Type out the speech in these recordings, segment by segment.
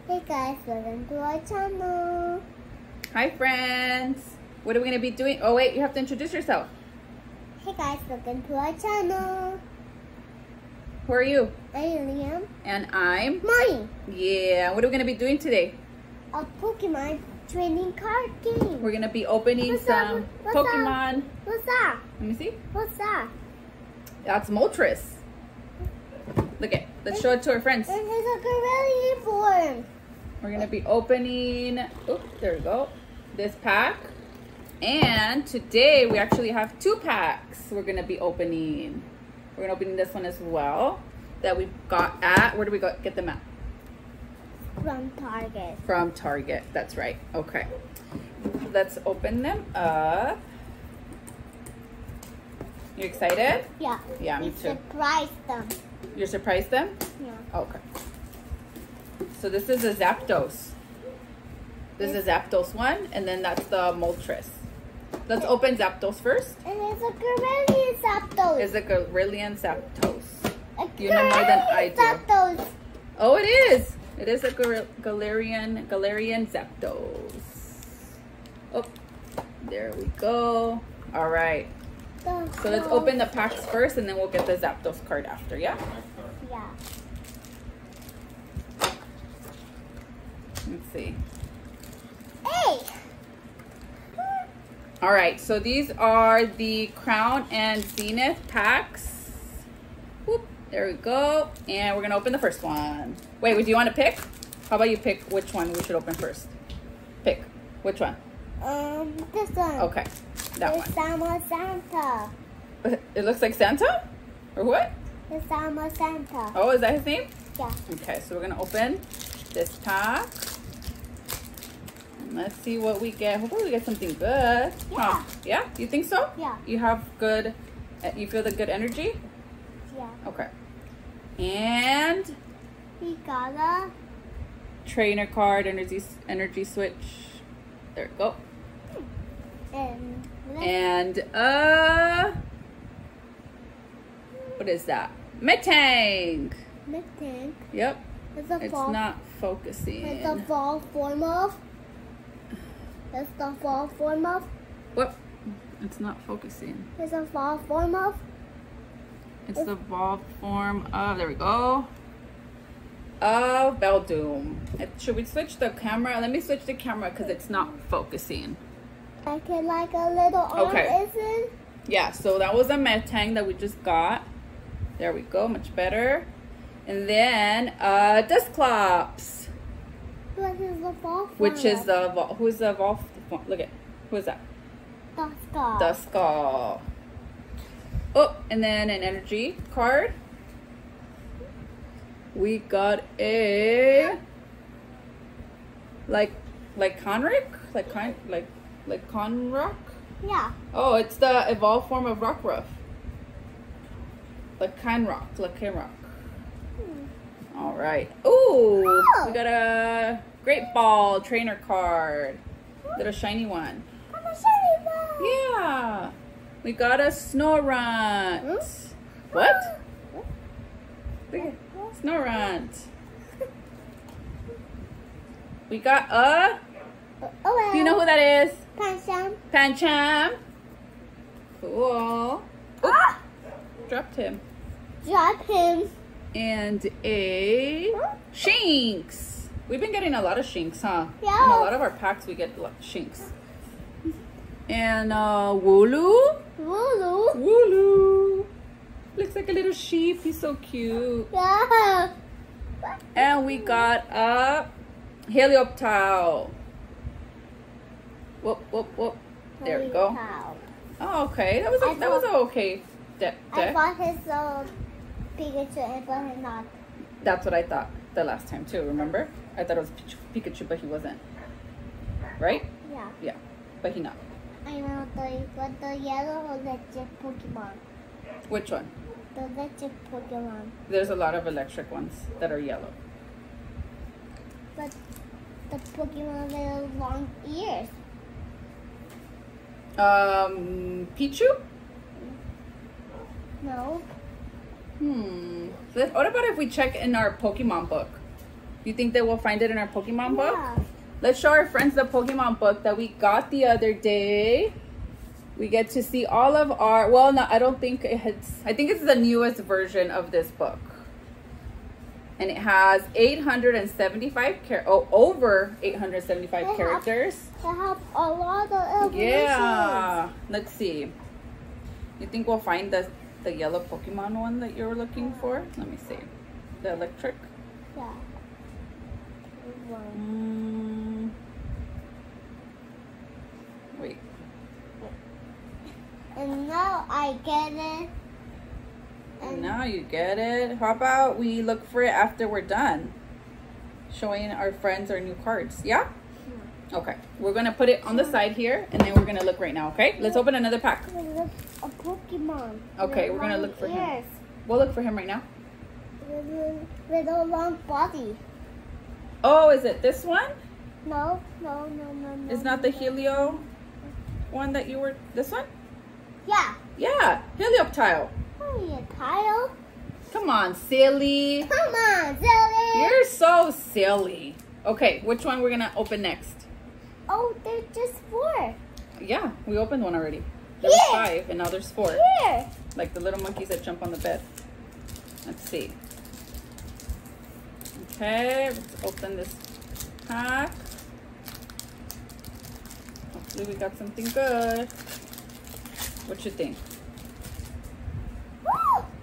Hey guys, welcome to our channel. Hi friends. What are we going to be doing? Oh wait, you have to introduce yourself. Hey guys, welcome to our channel. Who are you? I'm Liam. And I'm Mommy. Yeah, what are we going to be doing today? A Pokemon training card game. We're going to be opening What's some that? Pokemon. What's that? Let me see. What's that? That's Moltres. Look at. Let's show it to our friends. It is a gorilla form. We're going to be opening, oh, there we go, this pack. And today we actually have 2 packs we're going to be opening. We're going to open this one as well that we got at, where do we get them at? From Target. From Target, that's right. Okay. Let's open them up. You excited? Yeah. Yeah, me We too. surprised them. You surprised them? Yeah. Okay. So this is a Zapdos. This is a Zapdos one, and then that's the Moltres. Let's open Zapdos first. And it's a gorilla Zapdos. It's a Galarian Zapdos. A You know more than I do. Zapdos. Oh, it is. It is a Galarian Zapdos. Oh, there we go. All right. So let's open the packs first, and then we'll get the Zapdos card after, yeah? Yeah. Let's see. Hey! All right, so these are the Crown and Zenith packs. Whoop, there we go. And we're gonna open the first one. Wait, do you want to pick? How about you pick which one we should open first? Pick. Which one? This one. Okay, that It's Santa. one. It looks like Santa? Or what? It's Santa. Oh, is that his name? Yeah. Okay, so we're gonna open this pack. And let's see what we get. Hopefully we get something good. Yeah. Huh? Yeah? You think so? Yeah. You have good, you feel the good energy? Yeah. Okay. And We got a trainer card, energy switch. There we go. And what is that? Metang. Mitten. Yep. It's It's not focusing. It's the fall form of. It's the fall form of. Whoop. It's not focusing. It's the fall form of. It's the evolved form of, there we go, of Beldoom. Should we switch the camera? Let me switch the camera because it's not focusing. Like a little arm, Okay. isn't? Yeah, so that was a Metang that we just got. There we go, much better. And then Dusclops, What is the fall form? which is the, who's the evolved form? Look at, who is that? Dusclops. Duskull. Oh, and then an energy card. We got a like Conric? Like Conrock? Yeah. Oh, it's the evolved form of Rockruff. Like Conrock. All right. Ooh, Oh. we got a Great Ball trainer card. Little shiny one. I'm a shiny one. Yeah. We got a Snorunt. Hmm? What? Look at Snorunt. We got a, Oh, do you know who that is? Pancham. Pancham. Cool. Ah! Dropped him. Drop him. And a Shinx. We've been getting a lot of Shinx, huh? Yeah. In a lot of our packs, we get a lot of Shinx. And Wooloo. Wooloo. Wooloo. Looks like a little sheep. He's so cute. Yeah. And we got a Helioptile. Whoop, whoop, whoop. There we go. Cow. Oh, okay. That was an okay deck. I bought his Pikachu and but him not. That's what I thought the last time too, remember? I thought it was Pikachu, but he wasn't. Right? Yeah. Yeah, but he not. I know the yellow or electric Pokemon. Which one? The electric Pokemon. There's a lot of electric ones that are yellow. But the Pokemon with long ears. Pichu? No. What about if we check in our Pokemon book? You think they will find it in our Pokemon book? Yeah. Let's show our friends the Pokemon book that we got the other day. We get to see all of our, well, no, I don't think it's, I think it's the newest version of this book. And it has 875, over 875 characters. They have a lot of evolutions. Yeah. Let's see. You think we'll find the yellow Pokemon one that you were looking for? Let me see. The electric? Yeah. Wait. And now I get it. And now you get it. How about we look for it after we're done showing our friends our new cards? Yeah? Okay. We're going to put it on the side here, and then we're going to look right now, okay? Let's open another pack. A Pokemon. Okay, we're going to look for him. We'll look for him right now. With a long body. Oh, is it this one? No. It's not the Helio one that you were... This one? Yeah. Yeah, Helioptile. Oh, Kyle. Come on, silly. Come on, silly. You're so silly. Okay, which one we're going to open next? Oh, there's just 4. Yeah, we opened one already. There was 5, and now there's 4. Here. Like the little monkeys that jump on the bed. Let's see. Okay, let's open this pack. Hopefully we got something good. What you think?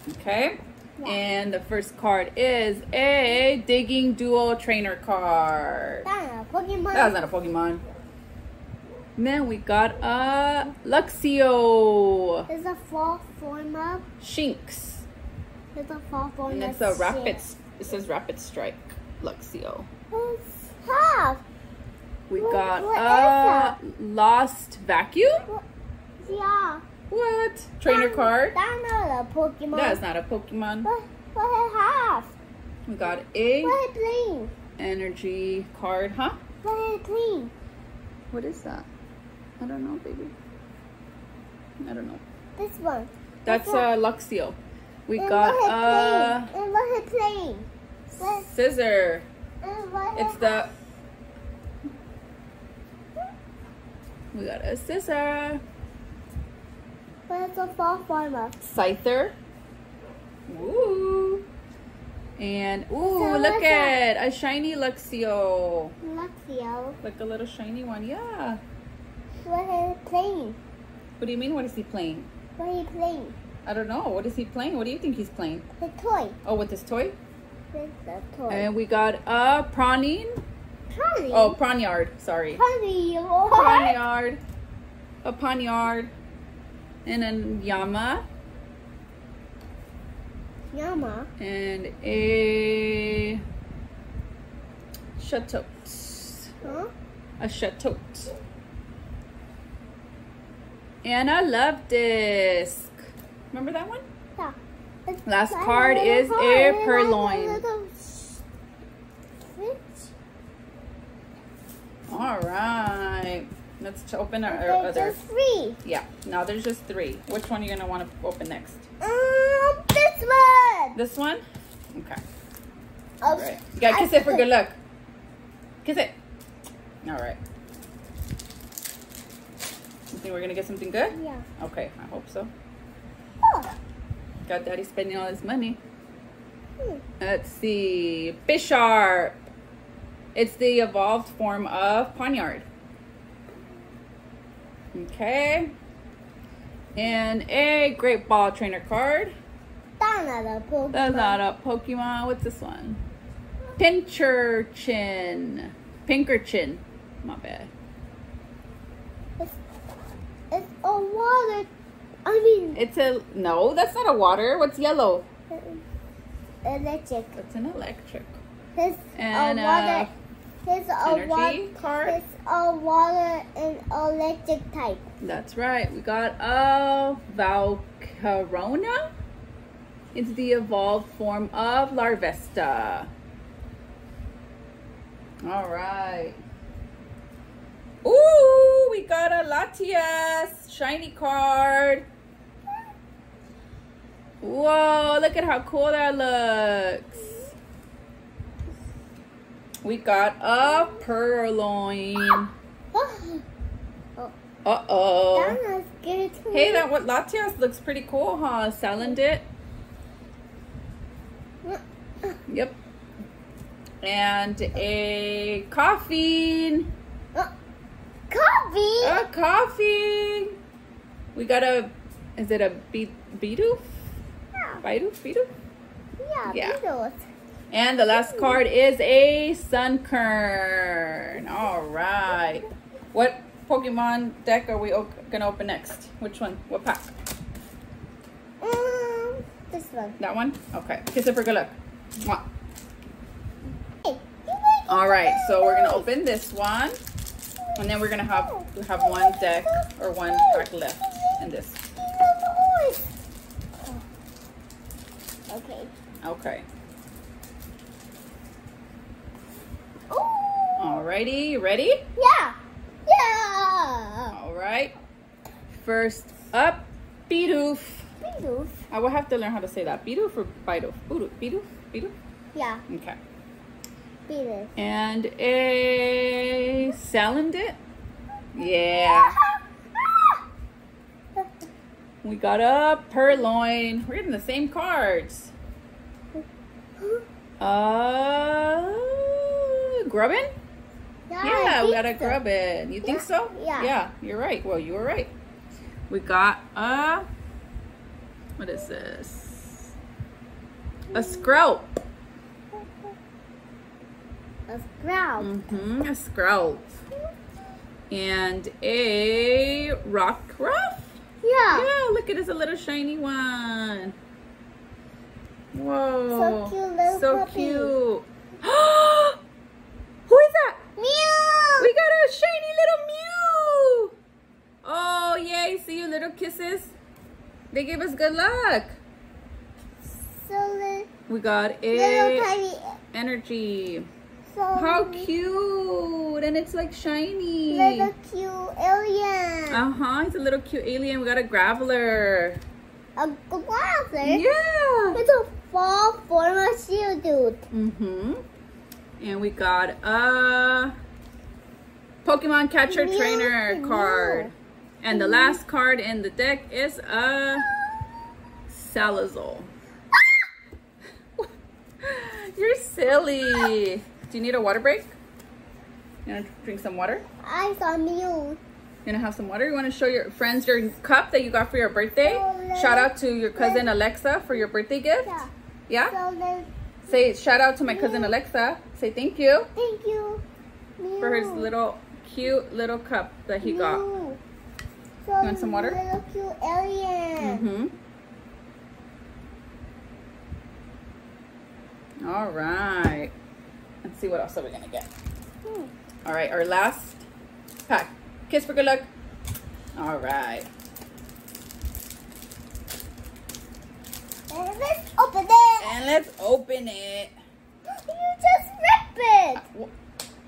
Okay. Yeah. And the first card is a Digging Duo Trainer card. That's not a Pokemon. That's not a Pokemon. And then we got a Luxio. It's a fall form of Shinx. It's a fall form and it's a rapid. It says Rapid Strike Luxio. It's half. We got a Lost Vacuum. Yeah. What? Trainer card. That's not a Pokemon. That's not a Pokemon. What it have? We got a What it clean? energy card, huh? What it clean? What is that? I don't know, baby. I don't know. This one. That's Luxio. We and got and what it playing? Scissor. And what It's the. We got a Scissor. What's a fall form of? Scyther. Ooh. And So look at a shiny Luxio. Luxio. Like a little shiny one, yeah. What is it playing? What do you mean? What is he playing? What are you playing? I don't know. What is he playing? What do you think he's playing? The toy. Oh, with his toy? With the toy. And we got a Prawning. Pony. Oh, Pawniard. Sorry. Pony. Pawniard. A Pawniard. And a Yama. Yama. And a Chatot. Huh? A Chatot. And a Love Disc. Remember that one? Yeah. Last card is a Purloin. All right. Let's open our other. Just 3. Yeah. Now there's just 3. Which one are you gonna want to open next? This one. This one? Okay. Oh, All right. You gotta kiss it for good luck. Kiss it. All right. You think we're gonna get something good? Yeah. Okay, I hope so. Oh. Got Daddy spending all his money. Let's see. Bisharp. It's the evolved form of Pawniard. Okay. And a Great Ball Trainer card. That's not a Pokemon. That's not a Pokemon. What's this one? Pinkerchin. Pinkerchin. My bad. It's a water. I mean. It's a... No, that's not a water. What's yellow? Electric. It's an electric. It's And a water. It's a energy card. It's a water and electric type. That's right. We got a Valcarona. It's the evolved form of Larvesta. All right. Ooh, we got a Latias shiny card. Whoa, look at how cool that looks. We got a purloin. Uh-oh. That was good too. Hey, that what Latias looks pretty cool, huh? Salandit. Yep. And a coffee. Coffee. A coffee. We got a, is it a Bidoof? Yeah. Bidoof? Yeah. Beetles. And the last card is a Sunkern. All right. What Pokemon deck are we gonna open next? Which one? What pack? This one. That one? Okay. Kiss it for good luck. Mwah. Hey, All right. So we're gonna open this one, and then we're gonna have one deck or one pack left in this. Okay. Okay. Oh. Alrighty. You ready? Yeah. Yeah. All right. First up, Bidoof. Beetles. I will have to learn how to say that. Bidoof or Bidoof? Bidoof? Yeah. Okay. Beetles. And a Salandit. Yeah. We got a Purloin. We're getting the same cards. Grubbin? Yeah, we got a Grubbin. You think so? Yeah. Yeah, you're right. Well, you were right. We got a, what is this? A Sprout. A Sprout. A Sprout. And a Rockruff. Yeah. Yeah, look, it is a little shiny one. Whoa. So cute, little So puppy. cute. Who is that? Meow. We got a shiny little Mew. Oh, yay. See you, little kisses. They gave us good luck. So little, We got little a tiny. energy. So How cute. And it's like shiny. little cute alien. Uh-huh. It's a little cute alien. We got a Graveler. A glasser. Yeah. It's a fall form of shield dude. And we got a Pokemon Catcher Mew, Trainer Mew. card. And the last card in the deck is a Salazol. You're silly. Do you need a water break? You want to drink some water? I saw Mew. You want to have some water? You want to show your friends your cup that you got for your birthday? Shout out to your cousin Alexa for your birthday gift. Yeah. Yeah? So then, Say shout out to my cousin Alexa. Say thank you thank you. Mew. for his little cute little cup that he got. Mew. So You want some water? Little cute alien. All right. Let's see what else are we gonna get. All right, our last pack. Kiss for good luck. All right. And let's open it. And let's open it. You just rip it.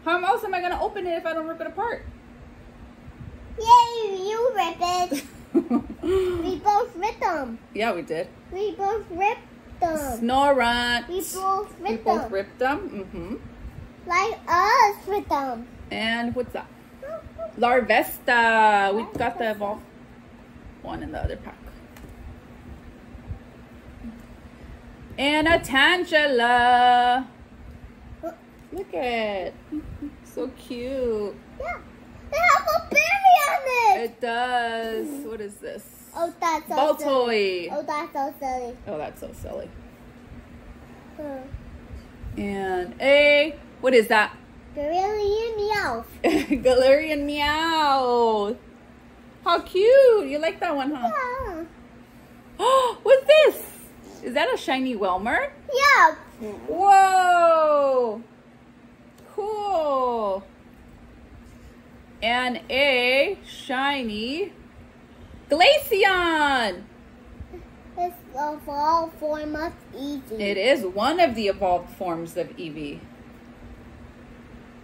How else am I gonna open it if I don't rip it apart? Yay, you rip it. We both ripped them. Yeah, we did. We both ripped them. Snorunt. We both We ripped both them. ripped them. Like us ripped them. And what's that? Larvesta. We got the evolved one in the other pack. And a Tangela. Look at it. So cute. Yeah. They have a berry on it. It does. What is this? Oh, that's so Ball silly. toy. Oh, that's so silly. Oh, that's so silly. Huh. And a, what is that? Galarian meow. Galarian Meow. How cute. You like that one, huh? Yeah. Oh, what's this? Is that a shiny Welmer? Yeah. Whoa. Cool. And a shiny Glaceon. It's a fall form of Eevee. It is one of the evolved forms of Eevee.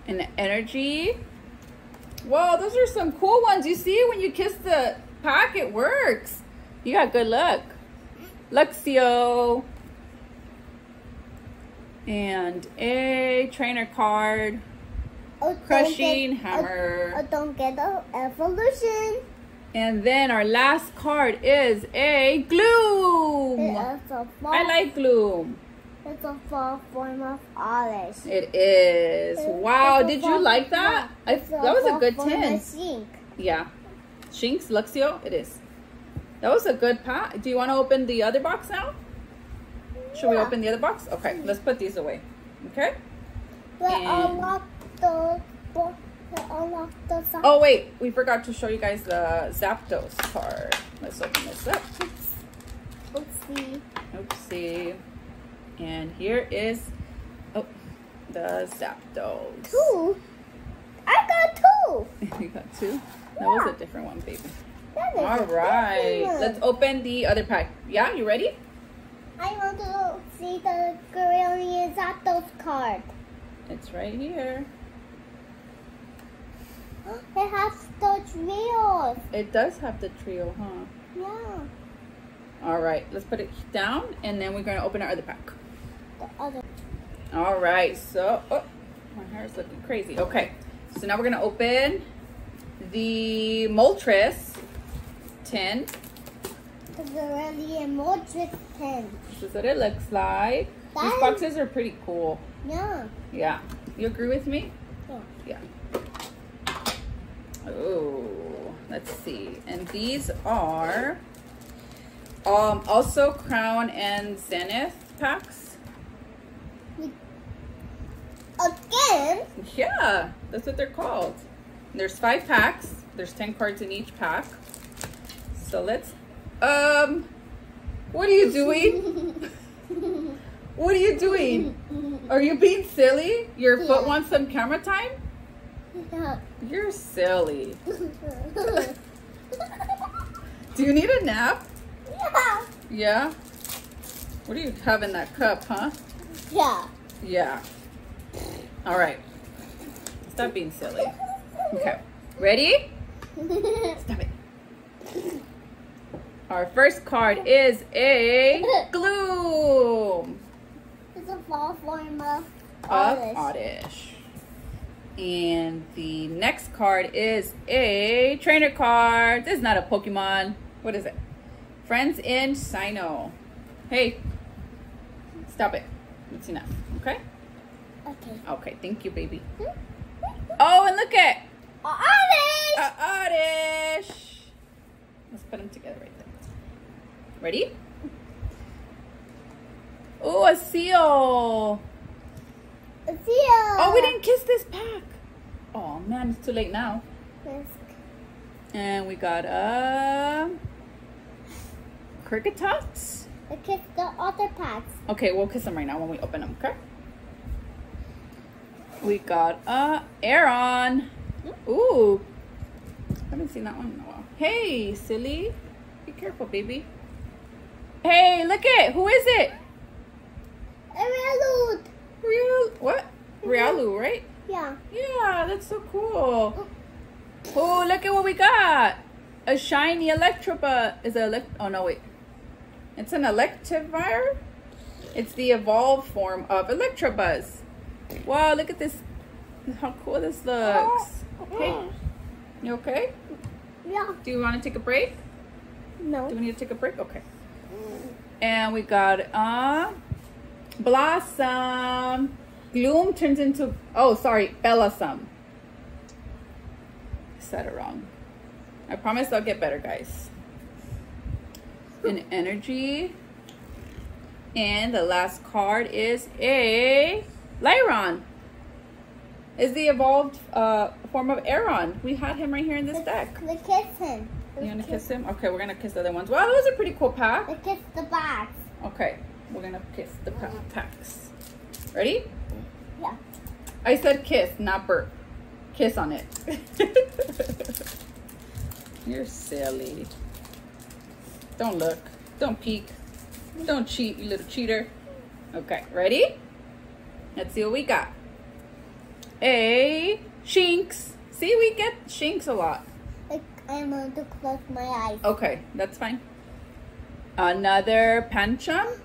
And energy. Whoa, those are some cool ones. You see, when you kiss the pack, it works. You got good luck. Luxio. And a trainer card. Crushing hammer. Don't get the evolution. And then our last card is a gloom. I like gloom. It's a fall form of Alice. It is. Wow, did you like that? That was a good 10. Yeah. Shinx, Luxio, it is. That was a good pack. Do you want to open the other box now? Should we open the other box? Okay, let's put these away. Okay? Oh wait, we forgot to show you guys the Zapdos card. Let's open this up. Oopsie. Oopsie. And here is the Zapdos. 2. I got 2. You got 2? That was a different one, baby. All right, let's open the other pack. Yeah, you ready? I want to see the Galarian Zapdos card. It's right here. It has the trios. It does have the trio, huh? Yeah. All right, let's put it down, and then we're going to open our other pack. The other. All right, so my hair is looking crazy. Okay, so now we're going to open the Moltres tin. The Galarian Moltres tin. This is what it looks like. These boxes are pretty cool. Yeah. Yeah. You agree with me? Yeah. Yeah. Oh, let's see. And these are also Crown and Zenith packs. Again? Yeah, that's what they're called. There's 5 packs. There's 10 cards in each pack. So let's what are you doing? What are you doing? Are you being silly? Your foot wants some camera time? Yeah. You're silly. Do you need a nap? Yeah. Yeah? What do you have in that cup, huh? Yeah. Yeah. All right. Stop being silly. Okay. Ready? Stop it. Our first card is a gloom. It's a fall form of Oddish. And the next card is a trainer card. This is not a Pokemon. What is it? Friends in Sino. Hey, stop it. It's enough. Okay? Okay. Okay, thank you, baby. Oh, and look at Oddish! Oddish. Let's put them together right there. Ready? Oh, a seal. A seal. Oh, we didn't kiss this pack. Oh, man, it's too late now. And we got a Cricketots. I kiss the other packs. Okay, we'll kiss them right now when we open them, okay? We got a Aeron. Ooh. Haven't seen that one in a while. Hey, silly. Be careful, baby. Hey, look it. Who is it? What? Riolu, right? Yeah. Yeah, that's so cool. Oh, look at what we got. A shiny Electabuzz. Oh, no, wait. It's an Electivire. It's the evolved form of Electabuzz. Wow, look at this. How cool this looks. Hey, you okay? Yeah. Do you want to take a break? No. Do we need to take a break? Okay. And we got Blossom. Gloom turns into, oh, sorry, Bellasum. I said it wrong. I promise I'll get better, guys. An energy. And the last card is a Lyron. Is the evolved form of Aeron. We had him right here in this deck. Let's kiss him. You want to kiss him? Okay, we're going to kiss the other ones. Wow, that was a pretty cool pack. Let's kiss the bags. Okay, we're going to kiss the packs. Ready? Yeah. I said kiss, not burp. Kiss on it. You're silly. Don't look. Don't peek. Don't cheat, you little cheater. Okay, ready? Let's see what we got. A Shinx. See, we get Shinx a lot. I'm going to close my eyes. Okay, that's fine. Another Pancham.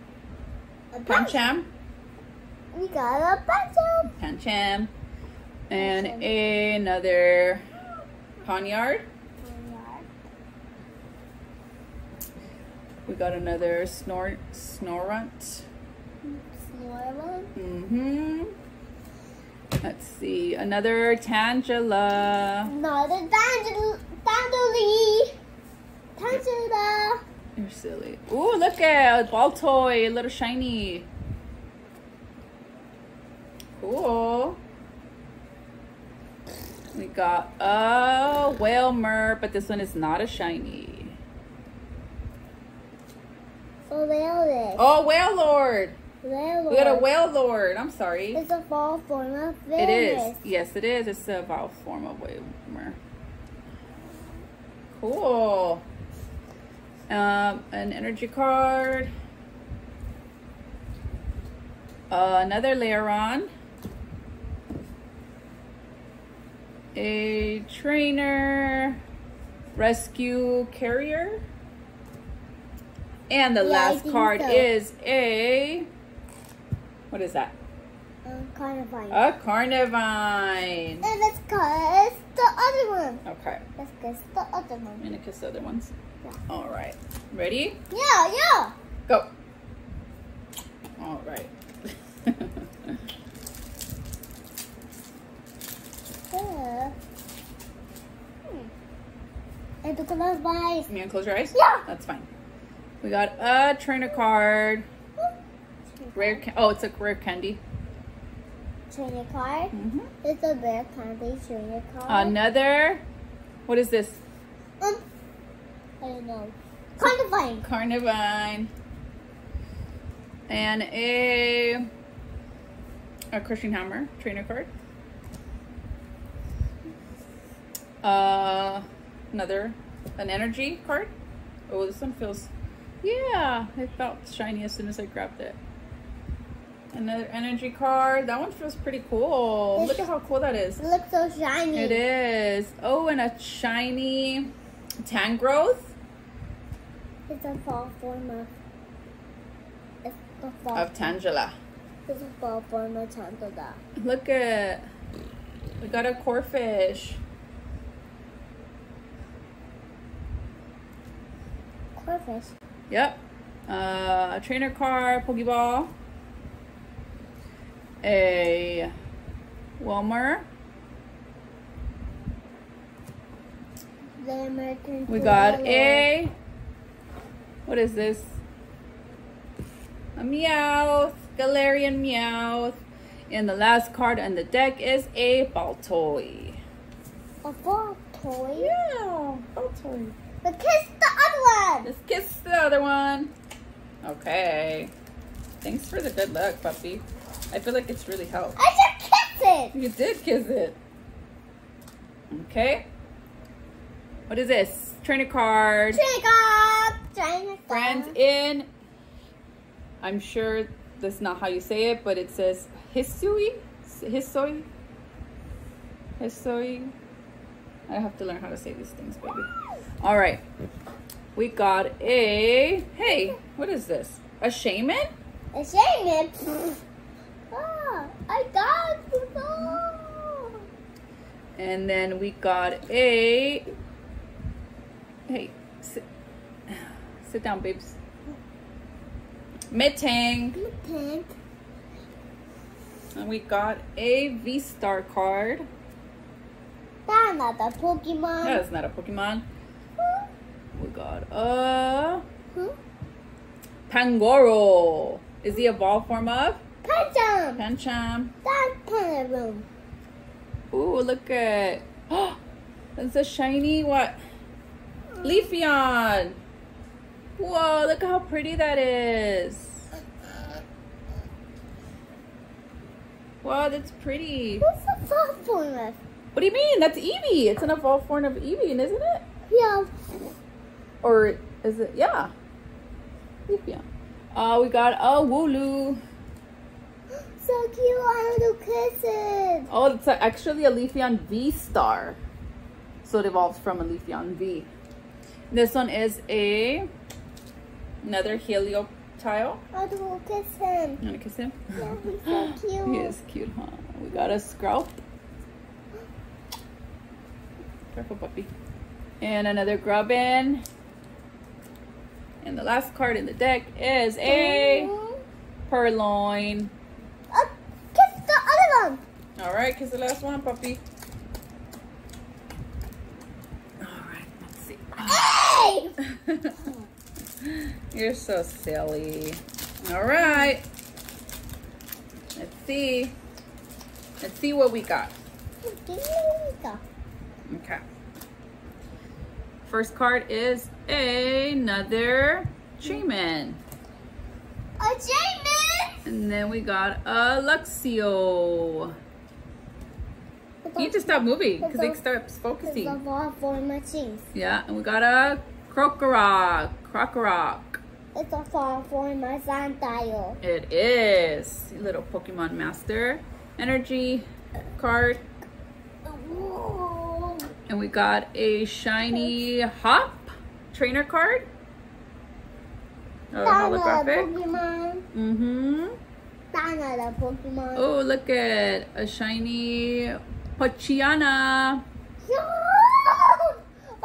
A Pancham. We got a Pancham. Pancham. And another Poniard. We got another Snorunt. Snorunt. Let's see. Another Tangela. Another Tangela. You're silly. Ooh, look at a ball toy. A little shiny. Cool. We got a Whalmer, but this one is not a shiny. So Whale. Oh, Whale Lord. Whale Lord. We got a Whale Lord. I'm sorry. It's a fall form of Venus. It is. Yes, it is. It's a vowel form of Whalmer. Cool. An energy card. Another Layeron. A trainer. Rescue carrier. And the last card is a... What is that? Carnivine. A Carnivine. And let's kiss the other one. Okay. Let's kiss the other one. I'm gonna kiss the other ones. Yeah. All right. Ready? Yeah. Go. All right. And to close my eyes. You gonna close your eyes? Yeah. That's fine. We got a trainer card. It's a rare candy. Trainer card. It's a rare candy trainer card. Another. What is this? I don't know. Carnivine. Carnivine. And a crushing hammer trainer card. An energy card. Oh, this one feels, yeah, it felt shiny as soon as I grabbed it. Another energy card. That one feels pretty cool. Look at how cool that is. It looks so shiny. It is. Oh, and a shiny Tangrowth. It's a fall form of. It's a fall. Of Tangela. It's a fall form of Tangela. Look at. We got a Corfish. Corfish. Yep. A trainer card, Pokeball. A Whalmer. The American. We got a. What is this? A Meowth. Galarian Meowth. And the last card on the deck is a ball toy. A ball toy? Yeah, ball toy. But kiss the other one. Let's kiss the other one. Okay. Thanks for the good luck, puppy. I feel like it's really helped. I just kissed it. You did kiss it. Okay. What is this? Trainer card. Trainer card. Trainer card. Friends in. I'm sure that's not how you say it, but it says Hisui. Hisoi. Hisoi. I have to learn how to say these things, baby. All right. We got a. Hey, what is this? A shaman? A shaman. Ah, I got it. Oh. And then we got a. Hey, sit down, babes. Metang. Pink. And we got a V-Star card. That's not a Pokemon. That is not a Pokemon. We got a Pangoro. Is he a ball form of? Pancham. Pancham. That's Pancham. Ooh, look at. That's a shiny what? Leafeon. Whoa, look at how pretty that is. Wow, that's pretty. What's the fall form of? What do you mean? That's Eevee. It's an evolved form of Eevee, isn't it? Yeah. Or is it? Yeah. Leafeon. We got a Wooloo. So cute. I want to kiss it. Oh, it's actually a Leafeon V-Star. So it evolves from a Leafeon V. This one is another Helioptile. reptile. I will kiss him. You want to kiss him? Yeah, he's so cute. He is cute, huh? We got a Scrap. Careful, puppy. And another Grubbin. And the last card in the deck is a Purloin. Kiss the other one. All right, kiss the last one, puppy. All right, let's see. Hey! You're so silly. All right. Let's see. Let's see what we got. Okay. First card is another Shaman. A Shaman! And then we got a Luxio. You need to stop moving because they start focusing. It's a for machines. Yeah, and we got a Krokorok. It's a for my Sandile. It is. Little Pokemon Master. Energy card. And we got a shiny Hop trainer card. Holographic. Pokemon. Another Pokemon. Oh, look at a shiny Pochiana.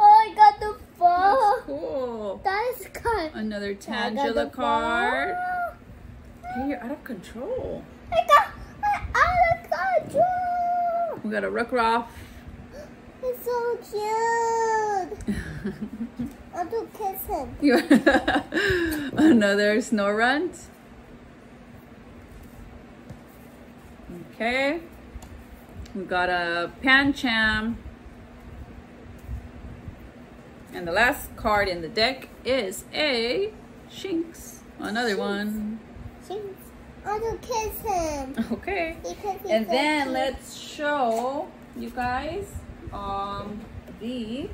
Oh, I got the ball. That's cool. That is good. Another Tangela card. Hey, you're out of control. I got out of control. We got a Rookruff. It's so cute. I want to kiss him. Another Snorunt. Okay. We got a Pancham. And the last card in the deck is a Shinx. Another one. Shinx. I want to kiss him. Okay. Because he's And so then cute. let's show you guys the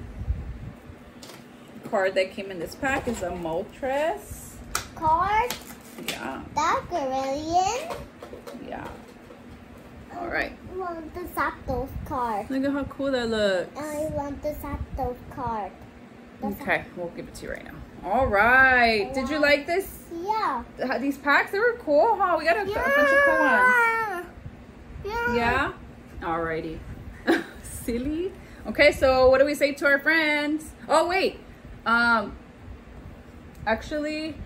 card that came in this pack is a Moltres. Card. Yeah. Galarian. Yeah. All right. I want the Zapdos card. Look at how cool that looks. I want the Zapdos card. Okay, we'll give it to you right now. All right. Did you like this? Yeah. These packs, they were cool, huh? We got a bunch of cool ones. Yeah? Alrighty. Silly. Okay, so what do we say to our friends? Oh, wait. Actually,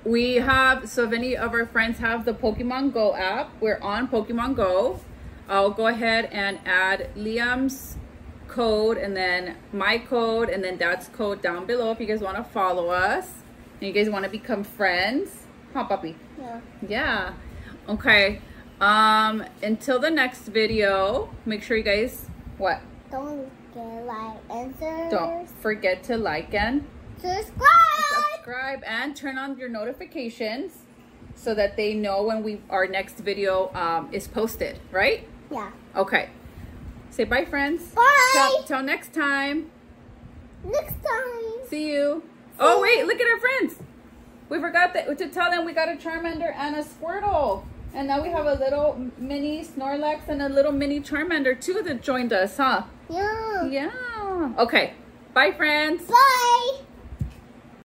we have, so if any of our friends have the Pokemon Go app, we're on Pokemon Go. I'll go ahead and add Liam's code and then my code and then Dad's code down below if you guys want to follow us and you guys want to become friends. Huh, puppy? Yeah. Yeah. Okay. Until the next video, make sure you guys, what? Don't forget like and Don't forget to like and subscribe and turn on your notifications so that they know when our next video is posted, right? Yeah. Okay. Say bye, friends. Bye. Till next time. Next time. See you. Oh, wait, look at our friends. We forgot to tell them we got a Charmander and a Squirtle. And now we have a little mini Snorlax and a little mini Charmander too that joined us, huh? Yeah. Yeah. Okay. Bye, friends. Bye.